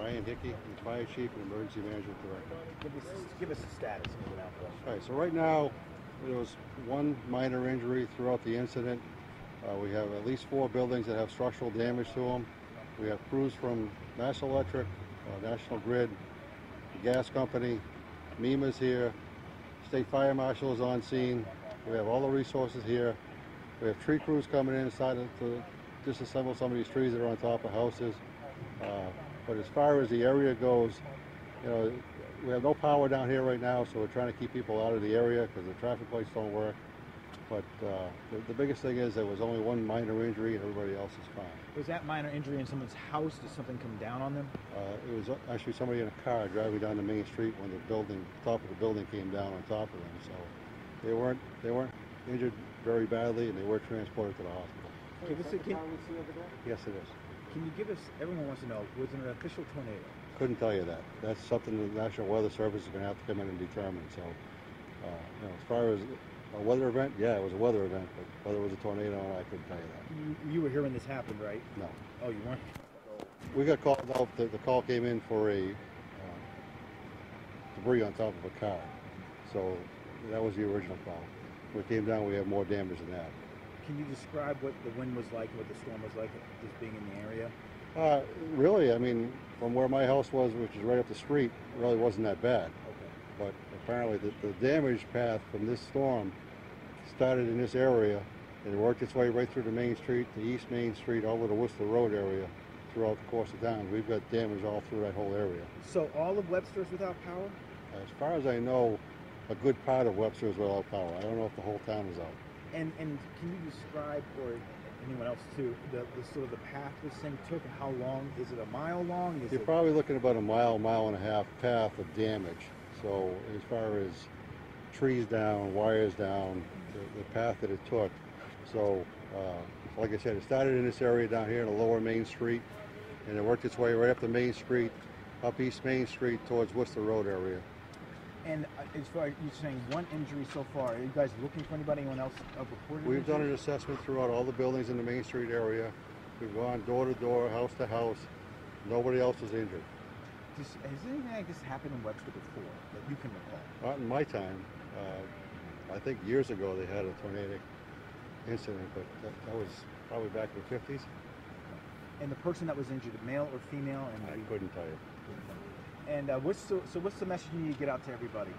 Ryan Hickey, the Fire Chief and Emergency Management Director. Give us the status of it out there. All right, so right now there was one minor injury throughout the incident. We have at least 4 buildings that have structural damage to them. We have crews from Mass Electric, National Grid, the gas company, MEMA's here, State Fire Marshal is on scene. We have all the resources here. We have tree crews coming in to disassemble some of these trees that are on top of houses. But as far as the area goes, you know, we have no power down here right now, so we're trying to keep people out of the area because the traffic lights don't work. But the biggest thing is there was only one minor injury and everybody else is fine. Was that minor injury in someone's house? Did something come down on them? It was actually somebody in a car driving down the main street when the top of the building came down on top of them. So they weren't injured very badly, and they were transported to the hospital. Yes, it is. Can you give us, everyone wants to know, was it an official tornado? Couldn't tell you that. That's something the National Weather Service is going to have to come in and determine. So, you know, as far as a weather event, yeah, it was a weather event, but whether it was a tornado or not, I couldn't tell you that. You were here when this happened, right? No. Oh, you weren't? We got called out. The call came in for a debris on top of a car. So that was the original call. When it came down, we had more damage than that. Can you describe what the wind was like, what the storm was like, just being in the area? Really, I mean, from where my house was, which is right up the street, it really wasn't that bad. Okay. But apparently the damage path from this storm started in this area and it worked its way right through the main street, the East Main Street, over the Worcester Road area throughout the course of town. We've got damage all through that whole area. So all of Webster is without power? As far as I know, a good part of Webster is without power. I don't know if the whole town is out. And can you describe, or anyone else too, the sort of the path this thing took, and how long? Is it a mile long? You're probably looking at about a mile and a half path of damage. So as far as trees down, wires down, the path that it took. So like I said, it started in this area down here in the lower Main Street, and it worked its way right up the Main Street, up East Main Street towards Worcester Road area. And as far as you're saying, one injury so far, are you guys looking for anybody, anyone else reported? We've done an assessment throughout all the buildings in the Main Street area. We've gone door to door, house to house. Nobody else is injured. Has anything like this happened in Webster before that you can recall? Not in my time. I think years ago they had a tornadic incident, but that was probably back in the 50s. And the person that was injured, male or female? And I couldn't tell you. And what's the message you need to get out to everybody?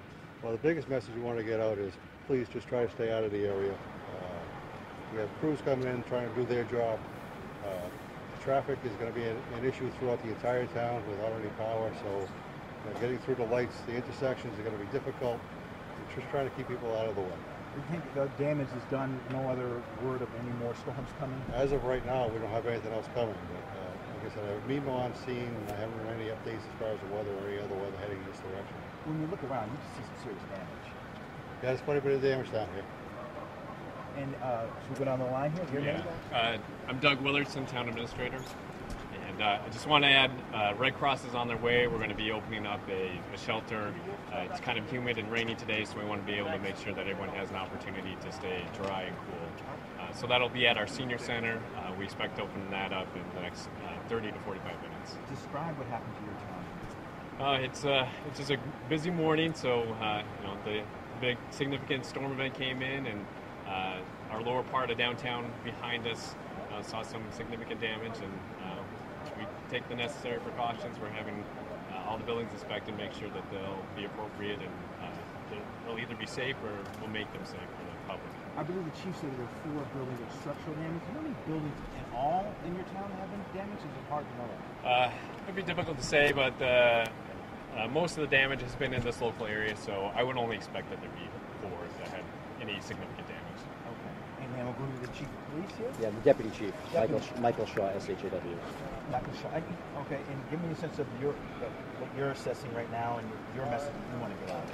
Well, the biggest message we want to get out is please just try to stay out of the area. We have crews coming in trying to do their job. Traffic is going to be an issue throughout the entire town without any power, so getting through the lights, the intersections are going to be difficult. We're just trying to keep people out of the way. You think the damage is done? No other word of any more storms coming? As of right now, we don't have anything else coming. But like I said, I have MEMA on scene, and I haven't heard any updates as far as the weather or any other weather heading in this direction. When you look around, you can see some serious damage. Yeah, there's quite a bit of damage down here. And should we go down the line here? Yeah. I'm Doug Willardson, Town Administrator. And I just want to add, Red Cross is on their way. We're going to be opening up a shelter. It's kind of humid and rainy today, so we want to be able to make sure that everyone has an opportunity to stay dry and cool. So that'll be at our senior center. We expect to open that up in the next 30 to 45 minutes. Describe what happened to your town. It's just a busy morning, so the big significant storm event came in, and our lower part of downtown behind us saw some significant damage, and we take the necessary precautions. We're having all the buildings inspected, make sure that they'll be appropriate, and they'll either be safe or we'll make them safe for the public. I believe the chief said there are 4 buildings with structural damage. How many buildings in all in your town have been damaged? Is it hard to know that? It'd be difficult to say, but most of the damage has been in this local area, so I would only expect that there'd be 4 that had any significant damage. Okay. And then we'll go to the chief of police here? Yeah, the deputy chief, Michael Shaw, S-H-A-W. Michael Shaw. Okay, and give me a sense of what you're assessing right now and your message you want to get out.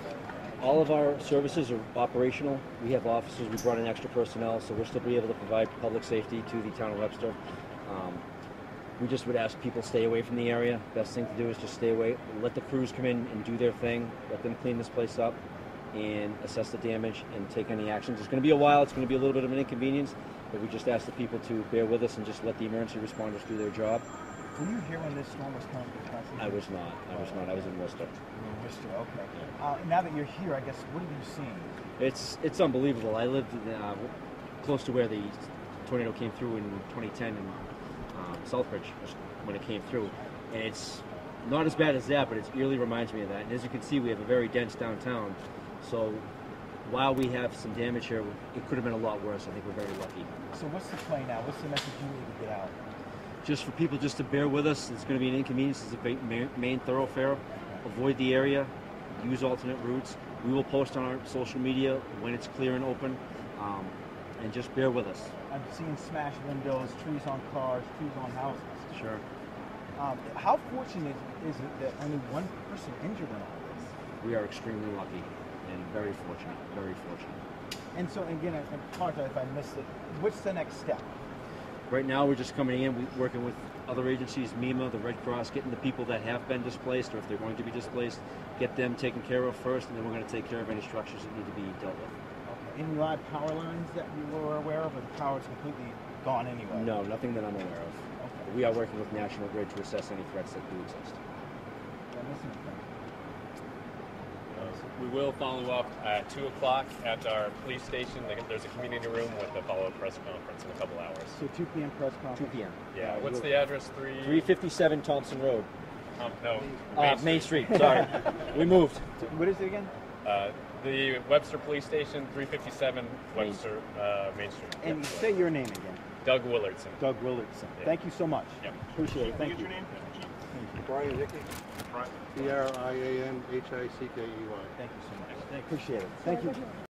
All of our services are operational. We have officers. We brought in extra personnel, so we'll still be able to provide public safety to the town of Webster. We just would ask people stay away from the area. Best thing to do is just stay away. Let the crews come in and do their thing. Let them clean this place up and assess the damage and take any actions. It's going to be a while. It's going to be a little bit of an inconvenience, but we just ask the people to bear with us and just let the emergency responders do their job. Were you here when this storm was coming? I was not. I was not. I was in Webster. Worcester, okay. Now that you're here, I guess, what have you seen? It's unbelievable. I lived close to where the tornado came through in 2010 in Southbridge when it came through, and it's not as bad as that, but it really reminds me of that. And as you can see, we have a very dense downtown, so while we have some damage here, it could have been a lot worse. I think we're very lucky. So what's the play now? What's the message you need to get out? Just for people just to bear with us. It's going to be an inconvenience. It's a main thoroughfare. Avoid the area. Use alternate routes. We will post on our social media when it's clear and open, and just bear with us. I'm seeing smashed windows, trees on cars, trees on houses. Sure. How fortunate is it that only one person injured in all this? We are extremely lucky and very fortunate. Very fortunate. And so, again, I apologize if I missed it. What's the next step? Right now, we're just coming in, working with other agencies, MEMA, the Red Cross, getting the people that have been displaced, or if they're going to be displaced, get them taken care of first, and then we're going to take care of any structures that need to be dealt with. Okay. Any live power lines that you were aware of, or the power's completely gone anyway? No, nothing that I'm aware of. Okay. We are working with National Grid to assess any threats that do exist. Did I miss anything? We will follow up at 2 o'clock at our police station. There's a community room with a follow-up press conference in a couple hours. So 2 p.m. press conference? 2 p.m. Yeah, what's the address? 357 Thompson Road. No. Main Street, sorry. We moved. What is it again? The Webster Police Station, 357 Webster, Main Street. And say your name again. Doug Willardson. Doug Willardson. Yeah. Thank you so much. Yep. Appreciate it. Thank you. Your name? Brian Hickey. Brian. Brianhickey. Thank you so much. Appreciate it. Thank you.